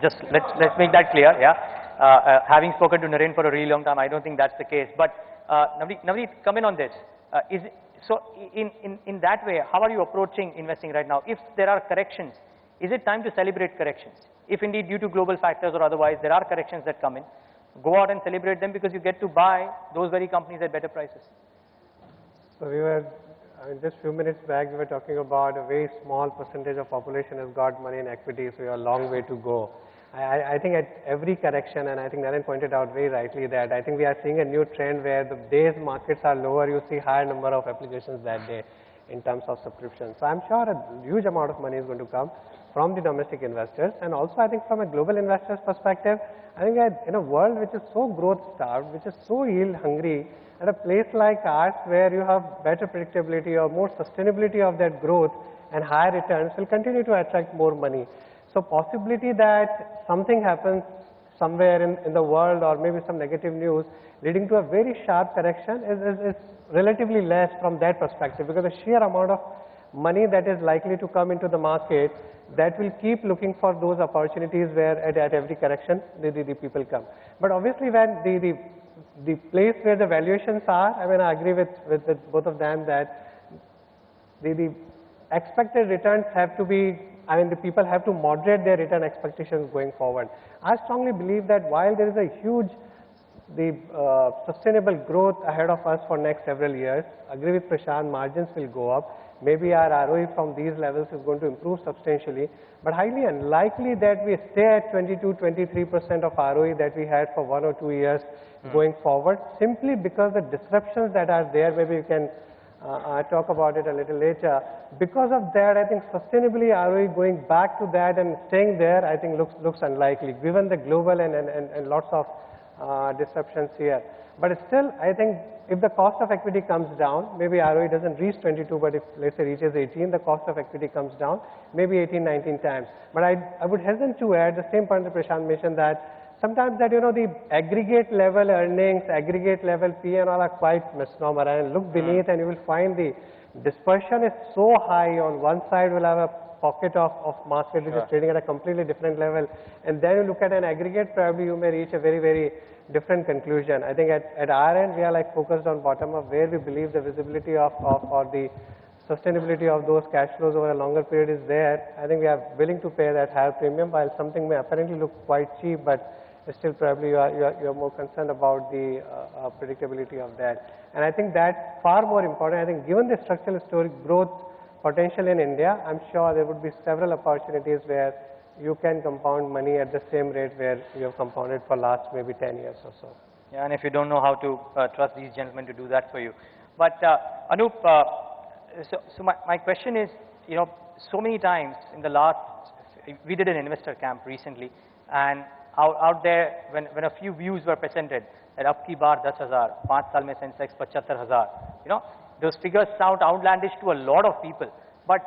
Just let's make that clear. Yeah. Having spoken to Naren for a really long time, I don't think that's the case. But Navneet, come in on this. So in that way, how are you approaching investing right now? If there are corrections, is it time to celebrate corrections? If indeed due to global factors or otherwise there are corrections that come in, go out and celebrate them because you get to buy those very companies at better prices. So we were, just few minutes back, we were talking about a very small percentage of population has got money in equity, so we have a long way to go. I think at every correction, and I think Naren pointed out very rightly that I think we are seeing a new trend where the days markets are lower, you see higher number of applications that day in terms of subscriptions. So I'm sure a huge amount of money is going to come from the domestic investors, and also I think from a global investor's perspective, I think in a world which is so growth starved, which is so yield hungry, at a place like ours where you have better predictability or more sustainability of that growth and higher returns will continue to attract more money. So possibility that something happens somewhere in the world or maybe some negative news leading to a very sharp correction is relatively less from that perspective, because the sheer amount of money that is likely to come into the market that will keep looking for those opportunities where at every correction the people come. But obviously when the place where the valuations are, I mean I agree with both of them that the expected returns have to be, I mean the people have to moderate their return expectations going forward. I strongly believe that while there is a huge sustainable growth ahead of us for next several years, agree with Prashant, margins will go up. Maybe our ROE from these levels is going to improve substantially, but highly unlikely that we stay at 22-23% of ROE that we had for 1 or 2 years going forward, simply because the disruptions that are there, maybe you can talk about it a little later. Because of that, I think sustainably ROE going back to that and staying there, I think looks unlikely, given the global and lots of disruptions here. But still, I think if the cost of equity comes down, maybe ROE doesn't reach 22, but if let's say reaches 18, the cost of equity comes down, maybe 18, 19 times. But I would hesitate to add the same point that Prashant mentioned, that sometimes that, you know, the aggregate level earnings, aggregate level P&L are quite misnomer, and look beneath and you will find the dispersion is so high. On one side we'll have a pocket of market which is trading at a completely different level, and then you look at an aggregate, probably you may reach a very, very different conclusion. I think at our end we are like focused on bottom up, where we believe the visibility of or the sustainability of those cash flows over a longer period is there. I think we are willing to pay that higher premium, while something may apparently look quite cheap, but still probably you are more concerned about the predictability of that. And I think that's far more important. I think given the structural story growth potential in India, I'm sure there would be several opportunities where you can compound money at the same rate where you have compounded for last maybe 10 years or so. Yeah, and if you don't know how to trust these gentlemen to do that for you. But Anup, so my question is, you know, so many times in the last, we did an investor camp recently, and out there when a few views were presented that up ki bar 10,000, 5 saal mein Sensex 75,000, you know, those figures sound outlandish to a lot of people, but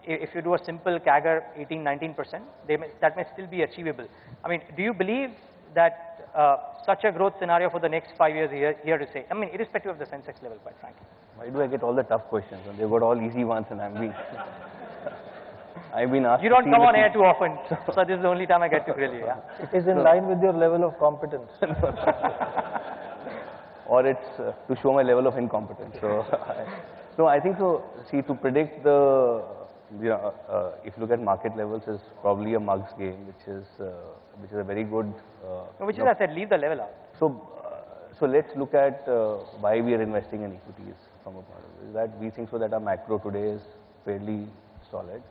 if you do a simple CAGR 18-19%, that may still be achievable. I mean, do you believe that such a growth scenario for the next 5 years here to say? I mean, irrespective of the Sensex level, quite frankly. Why do I get all the tough questions? And they've got all easy ones, and I've been asked. You don't come on air too often, so this is the only time I get to grill you. Yeah. It is in line with your level of competence. Or it's to show my level of incompetence. So, no, I think so. See, to predict the, if you look at market levels, is probably a mug's game, which is a very good. Which is, I said, leave the level out. So let's look at why we are investing in equities from a point of view. That we think so that our macro today is fairly solid,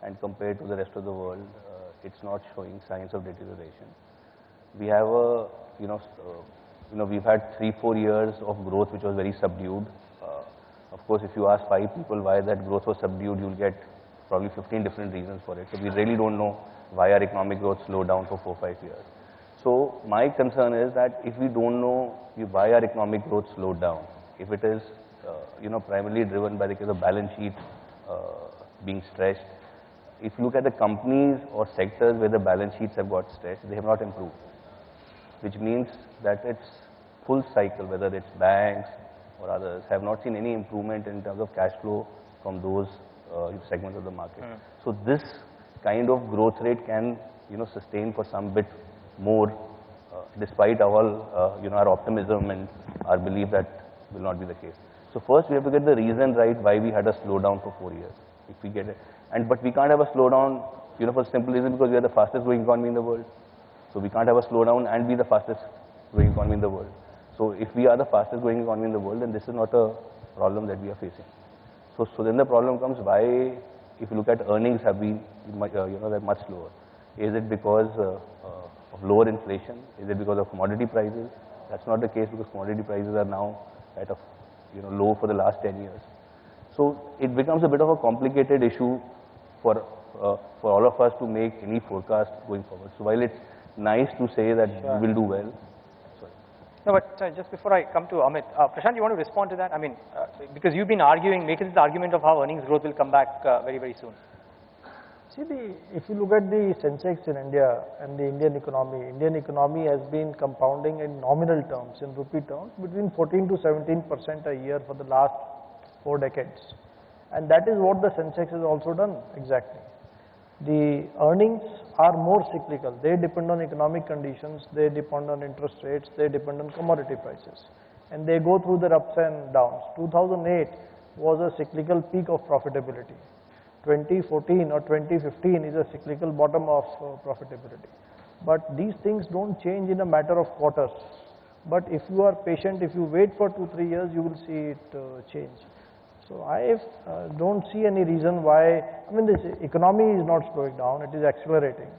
and compared to the rest of the world, it's not showing signs of deterioration. We have a, we've had 3-4 years of growth which was very subdued. Of course, if you ask 5 people why that growth was subdued, you'll get probably 15 different reasons for it. So we really don't know why our economic growth slowed down for 4-5 years. So my concern is that if we don't know why our economic growth slowed down, if it is, primarily driven by the case of balance sheet being stretched, if you look at the companies or sectors where the balance sheets have got stretched, they have not improved, which means that it's full cycle, whether it's banks or others, have not seen any improvement in terms of cash flow from those segments of the market. So this kind of growth rate can sustain for some bit more, despite all, our optimism and our belief that will not be the case. So first we have to get the reason right why we had a slowdown for 4 years. If we get it, but we can't have a slowdown, for simple reason because we are the fastest growing economy in the world. So we can't have a slowdown and be the fastest growing economy in the world. So if we are the fastest growing economy in the world, then this is not a problem that we are facing. So then the problem comes why, if you look at earnings have been, they're much lower. Is it because of lower inflation? Is it because of commodity prices? That's not the case because commodity prices are now at a low for the last 10 years. So it becomes a bit of a complicated issue for all of us to make any forecast going forward. So while it's nice to say that we will do well. Sorry. No, but just before I come to Amit, Prashant, you want to respond to that? I mean, because you've been making this argument of how earnings growth will come back very, very soon. See, if you look at the Sensex in India and the Indian economy has been compounding in nominal terms, in rupee terms, between 14 to 17% a year for the last 4 decades. And that is what the Sensex has also done exactly. The earnings are more cyclical. They depend on economic conditions, they depend on interest rates, they depend on commodity prices. And they go through their ups and downs. 2008 was a cyclical peak of profitability. 2014 or 2015 is a cyclical bottom of profitability. But these things don't change in a matter of quarters. But if you are patient, if you wait for 2-3 years, you will see it change. So I don't see any reason why, this economy is not slowing down, it is accelerating.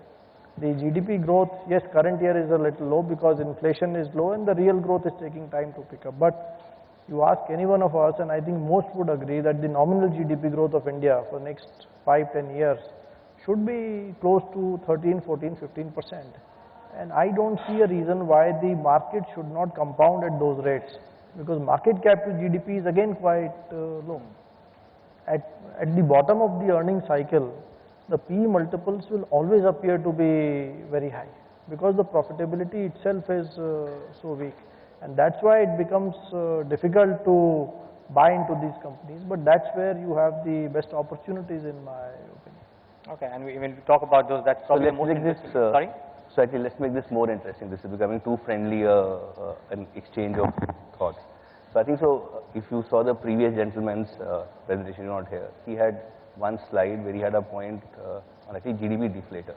The GDP growth, yes, current year is a little low because inflation is low and the real growth is taking time to pick up. But you ask any one of us, and I think most would agree that the nominal GDP growth of India for the next 5-10 years should be close to 13, 14, 15%. And I don't see a reason why the market should not compound at those rates, because market cap to GDP is again quite low. At the bottom of the earning cycle, the PE multiples will always appear to be very high because the profitability itself is so weak. And that's why it becomes difficult to buy into these companies, but that's where you have the best opportunities in my opinion. Okay, and when we talk about those, that's probably the most interesting. Sorry? So actually, let's make this more interesting. This is becoming too friendly an exchange of thoughts. So I think so, if you saw the previous gentleman's presentation, you're not here, he had one slide where he had a point on actually GDP deflator.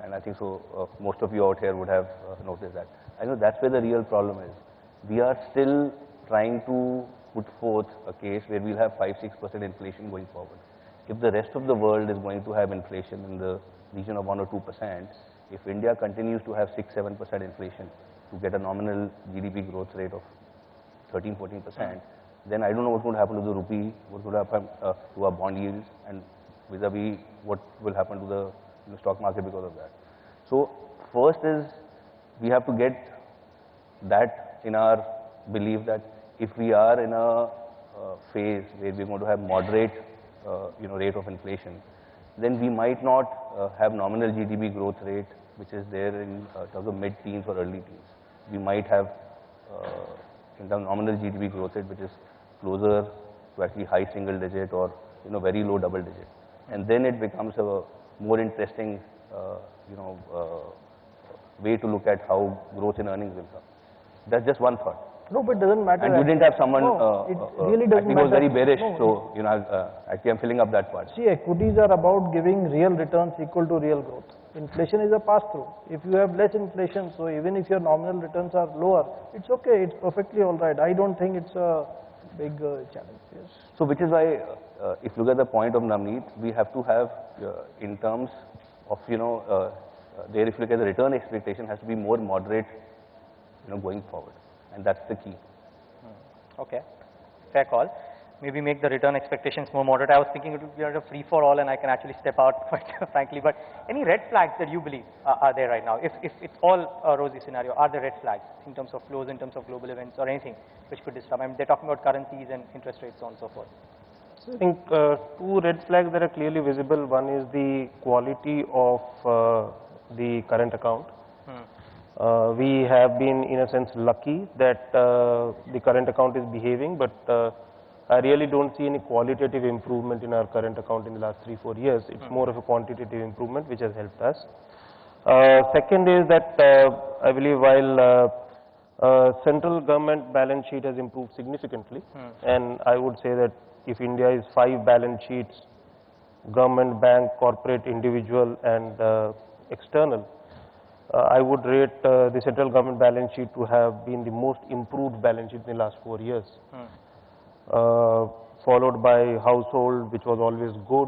And I think so, most of you out here would have noticed that. I know that's where the real problem is. We are still trying to put forth a case where we'll have 5-6% inflation going forward. If the rest of the world is going to have inflation in the region of 1 or 2%, if India continues to have 6-7% inflation to get a nominal GDP growth rate of 13-14%, then I don't know what's going to happen to the rupee, what's going to happen to our bond yields, and vis-a-vis what will happen to the stock market because of that. So first is we have to get that in our belief that if we are in a phase where we're going to have moderate rate of inflation, then we might not have nominal GDP growth rate which is there in terms of mid-teens or early teens. We might have in terms of nominal GDP growth rate which is closer to actually high single digit or very low double digit. And then it becomes a more interesting way to look at how growth in earnings will come. That's just one thought. No, but it doesn't matter. And you didn't have someone it really doesn't actually matter. was very bearish, No, so actually I'm filling up that part. See, equities are about giving real returns equal to real growth. Inflation is a pass-through. If you have less inflation, so even if your nominal returns are lower, it's okay, it's perfectly all right. I don't think it's a big challenge. Yes. So which is why, if you look at the point of Navneet, we have to have, in terms of, there if you look at the return expectation has to be more moderate, going forward. And that's the key. Okay, fair call. Maybe make the return expectations more moderate. I was thinking it would be a free for all and I can actually step out quite frankly. But any red flags that you believe are there right now? If it's all a rosy scenario, are there red flags in terms of flows, in terms of global events or anything which could disrupt? I mean, they're talking about currencies and interest rates, so on and so forth. So I think 2 red flags that are clearly visible. One is the quality of the current account. We have been in a sense lucky that the current account is behaving, but I really don't see any qualitative improvement in our current account in the last 3-4 years. It's more of a quantitative improvement which has helped us. Second is that I believe while central government balance sheet has improved significantly, and I would say that if India is 5 balance sheets, government, bank, corporate, individual and external, I would rate the central government balance sheet to have been the most improved balance sheet in the last 4 years. Followed by household, which was always good,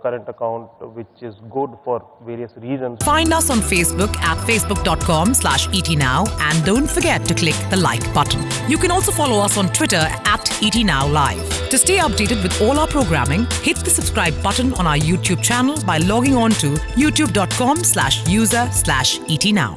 current account, which is good for various reasons. Find us on Facebook at facebook.com/ETNow and don't forget to click the like button. You can also follow us on Twitter at ETNowLive. To stay updated with all our programming, hit the subscribe button on our YouTube channel by logging on to youtube.com/user/ETNow.